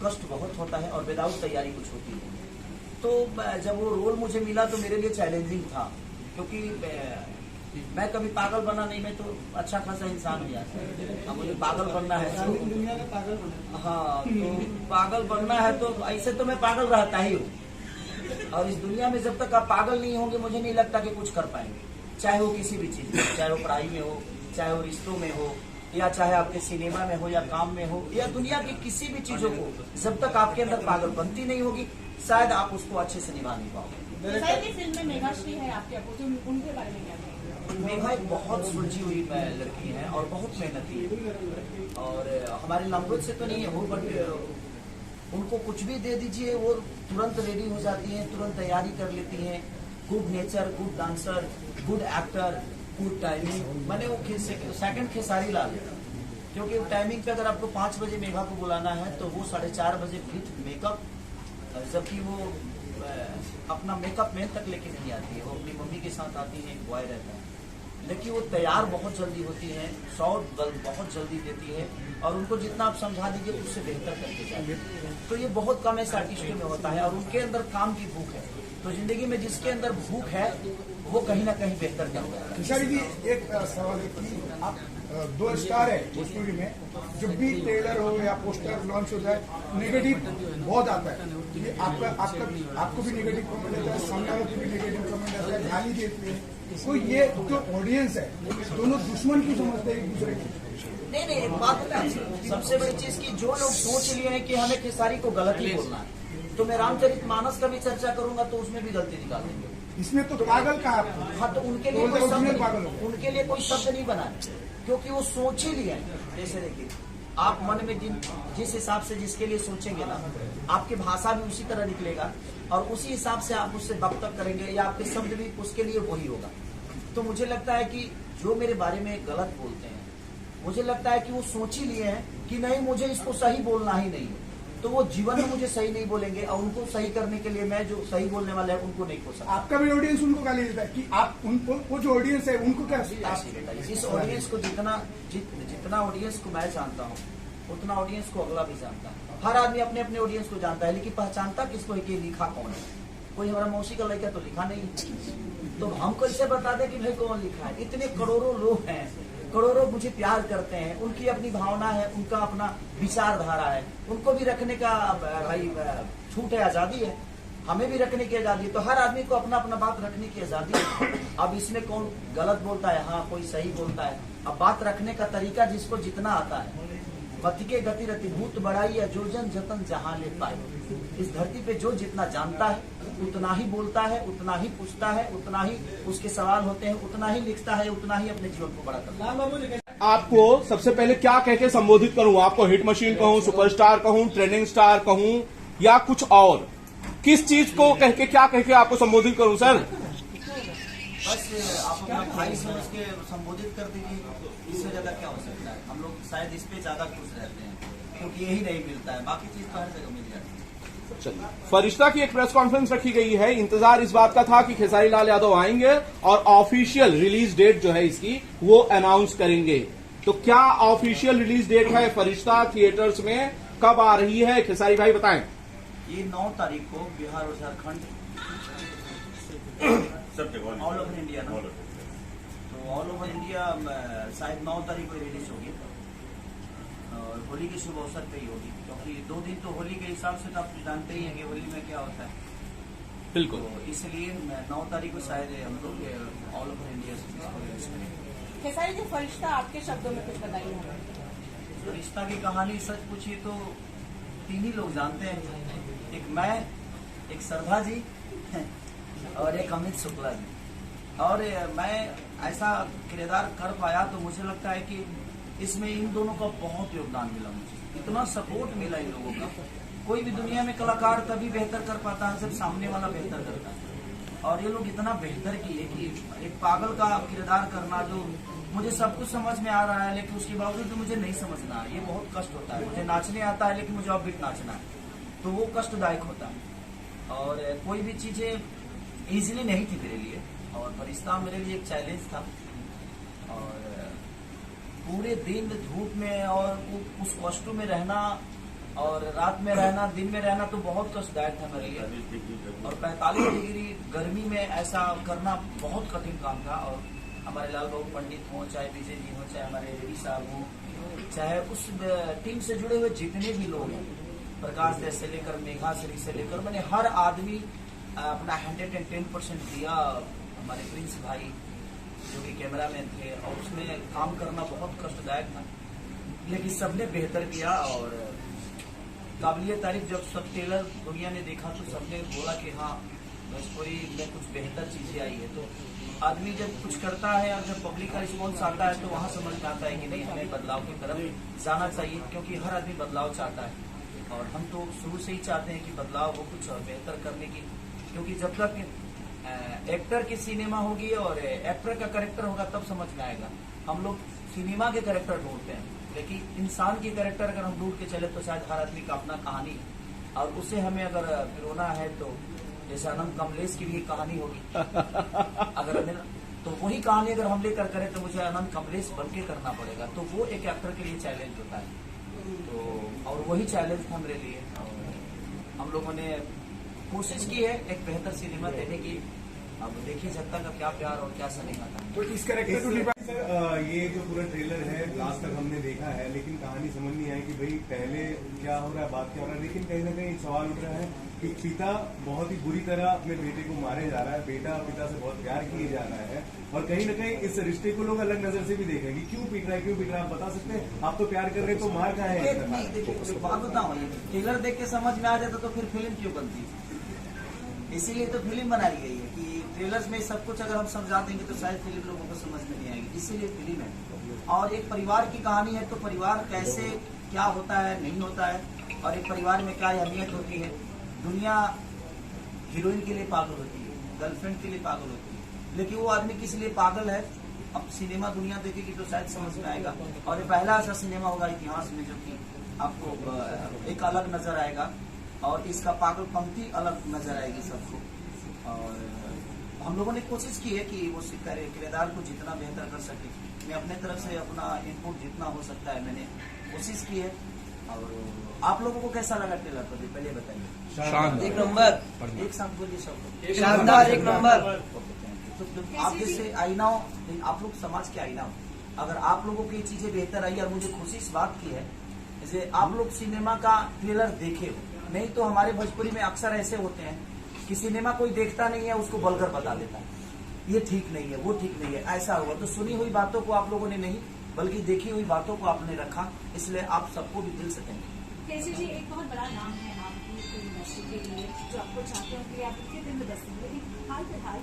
कष्ट बहुत होता है और विदाउट तैयारी कुछ होती नहीं। तो जब वो रोल मुझे मिला तो मेरे लिए चैलेंजिंग था, क्योंकि मैं कभी पागल बना नहीं, मैं तो अच्छा खासा इंसान हूँ यार। अब मुझे पागल बनना है तो दुनिया में पागल बनना, हाँ, तो पागल बनना है तो ऐसे तो मैं पागल रहता ही हूँ। और इस दुनिया में जब तक आप पागल नहीं होंगे मुझे नहीं लगता कि कुछ कर पाएंगे, चाहे वो किसी भी चीज में, चाहे वो पढ़ाई में हो, चाहे वो रिश्तों में हो, या चाहे आपके सिनेमा में हो, या काम में हो, या दुनिया की किसी भी चीजों को जब तक आपके अंदर पागलपंती नहीं होगी शायद आप उसको अच्छे से निभा नहीं पाओगे। फिल्म में मेघाश्री है आपके अपोजिट, उनके बारे में क्या कहेंगे? मेघा एक बहुत सुलझी हुई लड़की है और बहुत मेहनती है, और हमारे नंबर से तो नहीं है वो, बट उनको कुछ भी दे दीजिए वो तुरंत रेडी हो जाती है, तुरंत तैयारी कर लेती है। Good nature, good dancer, good actor, good timing. मैंने वो सेकंड खेसारी लाल, क्योंकि टाइमिंग पे अगर आपको 5 बजे मेघा को बुलाना है तो वो 4:30 बजे फिट मेकअप, जबकि वो अपना मेकअप मैन तक लेके नहीं आती है, वो अपनी मम्मी के साथ आती है, एक बॉय रहता है, लेकिन वो तैयार बहुत जल्दी होती है, शॉट बहुत जल्दी देती है, और उनको जितना आप समझा दीजिए उससे बेहतर करके जाएंगे। तो ये बहुत कम ऐसे आर्टिस्टों में होता है, और उनके अंदर काम की भूख है। तो जिंदगी में जिसके अंदर भूख है वो कहीं ना कहीं बेहतर करता है। खेसारी जी, एक सवाल है कि आप 2 स्टार है भोजपुरी में, जब भी ट्रेलर हो या पोस्टर लॉन्च होता है नेगेटिव बहुत आता है। ये आपको भी नेगेटिव कमेंट आता है, सामने वालों को भी नेगेटिव कमेंट आता है, गाली देते हैं। तो ये जो ऑडियंस है दोनों दुश्मन क्यों समझते हैं एक दूसरे को? नहीं, एक बात है, सबसे बड़ी चीज की जो लोग सोच लिए हैं कि हमें खेसारी को गलत ही बोलना है, तो मैं रामचरितमानस का भी चर्चा करूंगा तो उसमें भी गलती निकाल देंगे। इसमें तो पागल का, हाँ, तो उनके लिए कोई शब्द नहीं बना है, क्योंकि वो सोच ही लिया है। जैसे देखिए, आप मन में जिस हिसाब से जिसके लिए सोचेंगे ना, आपकी भाषा भी उसी तरह निकलेगा, और उसी हिसाब से आप उससे वक्तव्य करेंगे, या आपके शब्द भी उसके लिए वही होगा। तो मुझे लगता है कि जो मेरे बारे में गलत बोलते हैं, मुझे लगता है कि वो सोच ही लिए हैं कि नहीं, मुझे इसको सही बोलना ही नहीं है, तो वो जीवन में मुझे सही नहीं बोलेंगे, और उनको सही करने के लिए मैं जो सही बोलने वाला है उनको नहीं खोल सकता। आपका भी ऑडियंस उनको गाली देता है कि आप उनको, वो जो ऑडियंस है उनको क्या? जिस ऑडियंस को जितना ऑडियंस को मैं जानता हूँ उतना ऑडियंस को अगला भी जानता है। हर आदमी अपने अपने ऑडियंस को जानता है, लेकिन पहचानता किसको है कि लिखा कौन है। कोई हमारा मौसी का लड़का तो लिखा नहीं, तो हम कैसे बता दें कि भाई कौन लिखा है? इतने करोड़ों लोग हैं, करोड़ों मुझे प्यार करते हैं, उनकी अपनी भावना है, उनका अपना विचारधारा है, उनको भी रखने का भाई छूट है, आजादी है, हमें भी रखने की आजादी है। तो हर आदमी को अपना अपना बात रखने की आजादी है। अब इसमें कौन गलत बोलता है, हाँ कोई सही बोलता है। अब बात रखने का तरीका जिसको जितना आता है, पति के गति रति भूत बढ़ाई या जो जन जतन जहां ले पाए। इस धरती पे जो जितना जानता है उतना ही बोलता है, उतना ही पूछता है, उतना ही उसके सवाल होते हैं, उतना ही लिखता है, उतना ही अपने जीवन को बड़ा करता है। आपको सबसे पहले क्या कह के संबोधित करूं? आपको हिट मशीन कहूं, सुपरस्टार कहूं, ट्रेंडिंग स्टार कहूं, या कुछ और? किस चीज को कह के, क्या कह के आपको संबोधित करूं सर? बस आप अपना भाई समझ के संबोधित कर दीजिए, इससे ज्यादा क्या हो सकता है। हम लोग शायद इस पे ज्यादा खुश रहते हैं, क्योंकि यही नहीं मिलता है, बाकी चीज तो हर जगह मिल जाती है। चलिए, फरिश्ता की एक प्रेस कॉन्फ्रेंस रखी गई है। इंतजार इस बात का था कि खेसारी लाल यादव आएंगे और ऑफिशियल रिलीज डेट जो है इसकी वो अनाउंस करेंगे। तो क्या ऑफिशियल रिलीज डेट है फरिश्ता थिएटर्स में, कब आ रही है? खेसारी भाई बताएं। ये 9 तारीख को बिहार और झारखंड ऑल ओवर इंडिया ना, तो ऑल ओवर इंडिया शायद 9 तारीख को रिलीज होगी, और होली के शुभ अवसर पे ही होगी, क्योंकि 2 दिन तो होली के हिसाब से तो आप जानते ही हैं कि होली में क्या होता है। बिल्कुल, तो इसलिए 9 तारीख को शायद हम लोग ऑल ओवर इंडिया रिलीज करेंगे। खेसारी जी, फरिश्ता आपके शब्दों में कुछ बताइए हमें। फरिश्ता की कहानी सच पूछिए तो 3 ही लोग जानते हैं, एक मैं, एक श्रद्धा जी और एक अमित शुक्ला जी। और मैं ऐसा किरदार कर पाया तो मुझे लगता है कि इसमें इन दोनों का बहुत योगदान मिला, मुझे इतना सपोर्ट मिला इन लोगों का। कोई भी दुनिया में कलाकार तभी बेहतर कर पाता है जब सामने वाला बेहतर करता है, और ये लोग इतना बेहतर किए कि एक पागल का किरदार करना, जो मुझे सब कुछ समझ में आ रहा है लेकिन उसके बावजूद भी मुझे नहीं समझना, ये बहुत कष्ट होता है। मुझे नाचने आता है लेकिन मुझे ऑफबीट नाचना है, तो वो कष्टदायक होता है। और कोई भी चीजें इजीली नहीं थी मेरे लिए, और फरिश्ता मेरे लिए एक चैलेंज था। और पूरे दिन धूप में और उस कष्टों में रहना और रात में रहना, दिन में रहना तो बहुत कष्टदायक था मेरे लिए। और 45 डिग्री गर्मी में ऐसा करना बहुत कठिन काम था। और हमारे लाल बाबू पंडित हों, चाहे विजय जी हों, चाहे हमारे रेड्डी साहब हों, चाहे उस टीम से जुड़े हुए जितने भी लोग हैं, प्रकाश देव से लेकर मेघा श्री से लेकर, मैंने हर आदमी अपना 110% दिया। हमारे प्रिंस भाई जो कि कैमरामैन थे, और उसमें काम करना बहुत कष्टदायक था, लेकिन सबने बेहतर किया। और काबिलिय तारीफ जब सब टेलर दुनिया ने देखा तो सबने बोला कि हाँ भोजपुरी में कुछ बेहतर चीजें आई है। तो आदमी जब कुछ करता है और जब पब्लिक का रिस्पॉन्स आता है तो वहाँ समझ में आता है कि नहीं, हमें बदलाव की तरफ जाना चाहिए, क्योंकि हर आदमी बदलाव चाहता है। और हम तो शुरू से ही चाहते हैं कि बदलाव हो, कुछ और बेहतर करने की, क्योंकि जब तक एक्टर की सिनेमा होगी और एक्टर का कैरेक्टर होगा तब समझ में आएगा। हम लोग सिनेमा के कैरेक्टर ढूंढते हैं, लेकिन इंसान की कैरेक्टर अगर हम ढूंढ के चले तो शायद हर आदमी का अपना कहानी, और उसे हमें अगर पिरोना है तो जैसे अनंत कमलेश की भी एक कहानी होगी अगर हमें, तो वही कहानी अगर हम लेकर करें तो मुझे अनंत कमलेश बन के करना पड़ेगा। तो वो एक एक्टर के लिए चैलेंज होता है। तो और वही चैलेंज था मेरे लिए। हम लोगों ने कोशिश की है एक बेहतर सिनेमा देने की। अब देखिए जनता का क्या प्यार और क्या सिनेमा था। तो इस कैरेक्टर को निभा सर, ये जो पूरा ट्रेलर है लास्ट तक हमने देखा है, लेकिन कहानी समझ नहीं आई कि भाई पहले क्या हो रहा है, बात क्या हो रहा है। लेकिन कहीं ना कहीं एक सवाल उठ रहा है कि पिता बहुत ही बुरी तरह अपने बेटे को मारे जा रहा है, बेटा पिता से बहुत प्यार किए जा रहा है, और कहीं ना कहीं इस रिश्ते को लोग अलग नजर से भी देखेंगे। क्यों पीट रहा है, क्यों पीट रहा है, आप बता सकते हैं? आप तो प्यार कर रहे हैं, तो मार कहाँ है? नहीं, देखिए बात बताऊँ, ट्रेलर देख के समझ में आ जाता तो फिर फिल्म क्यों बनती? इसीलिए तो फिल्म बनाई गई है कि ट्रेलर्स में सब कुछ अगर हम समझा देंगे तो शायद फिल्म लोगों को समझ में नहीं आएगी, इसीलिए फिल्म है। और एक परिवार की कहानी है, तो परिवार कैसे क्या होता है नहीं होता है, और एक परिवार में क्या अहमियत होती है। दुनिया हीरोइन के लिए पागल होती है, गर्लफ्रेंड के लिए पागल होती है, लेकिन वो आदमी किस लिए पागल है, अब सिनेमा दुनिया देखेगी तो शायद समझ में आएगा। और ये पहला ऐसा सिनेमा होगा इतिहास में जो कि आपको एक अलग नजर आएगा, और इसका पागलपंथी अलग नजर आएगी सबको। और हम लोगों ने कोशिश की है कि वो किरदार को जितना बेहतर कर सके। मैं अपने तरफ से अपना इनपुट जितना हो सकता है मैंने कोशिश की है। और आप लोगों को कैसा लगा ट्रेलर? तो पहले बताइए। एक नंबर, एक साथ बोलिए सब लोग। शानदार, एक नंबर। तो आप जैसे आईना हो, आप लोग समाज के आईना हो। अगर आप लोगों की चीजें बेहतर आई, और मुझे खुशी इस बात की है जैसे आप लोग सिनेमा का ट्रेलर देखे हो, नहीं तो हमारे भोजपुरी में अक्सर ऐसे होते हैं कि सिनेमा कोई देखता नहीं है, उसको बलकर बता देता है, ये ठीक नहीं है, वो ठीक नहीं है, ऐसा हुआ। तो सुनी हुई बातों को आप लोगों ने नहीं, बल्कि देखी हुई बातों को आपने रखा, इसलिए आप सबको भी दिल से थैंक यू। केसी जी, एक बहुत बड़ा नाम है आपकी इंडस्ट्री के लिए, जो आपको चाहते हो कि आप इतने दिन में 10 दिन, लेकिन हाल फिलहाल